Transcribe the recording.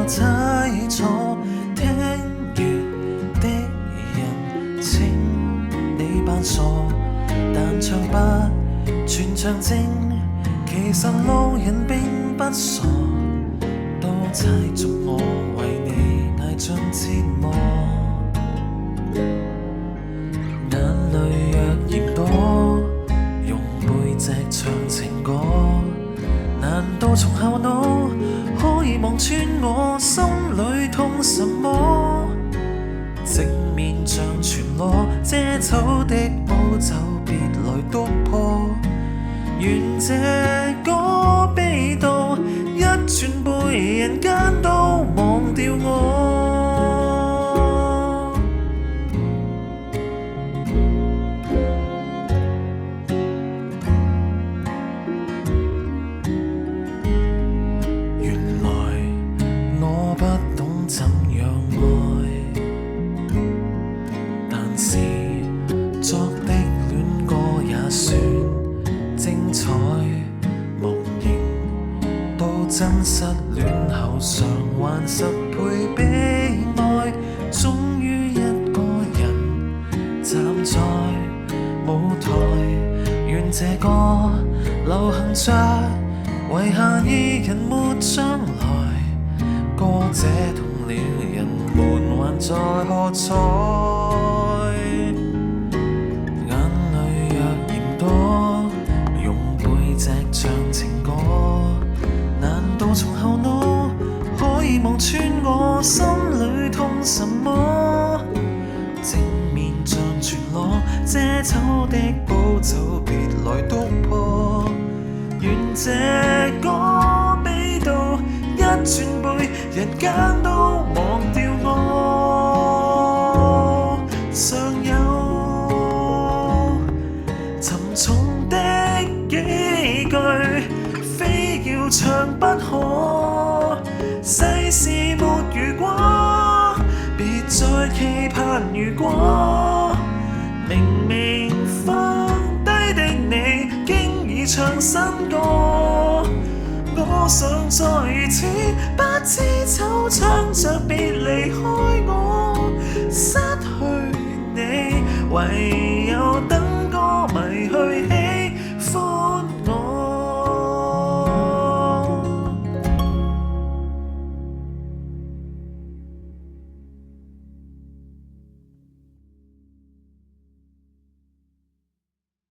猜錯，聽完的人稱你扮傻，但唱不全場靜，其實路人並不傻，都猜中我為你捱盡折磨。眼淚若嫌多，用背脊唱情歌，難道從後腦可以望穿我心裏痛什麼？正面像全裸，遮醜的保酒別來督破，願這歌悲到一轉背，人間都忘掉我。怎樣愛？但是作的戀歌也算精彩，無形到真失戀後償還10倍悲哀。終於一個人站在舞台，願這歌流行着，遺下二人沒將來。歌者痛了，人們還在喝彩。眼淚若嫌多，用背脊唱情歌，難道從後腦可以望穿我心裏痛什麼？正面像全裸，遮醜的保酒別來督破，願這歌悲到一轉背，人間都忘掉我。尚有沉重的幾句，非要唱不可。世事沒如果，別再期盼如果。明明放低的你，經已唱新歌。我想再次不知醜，唱着別離開我，失去你，唯有等歌迷去。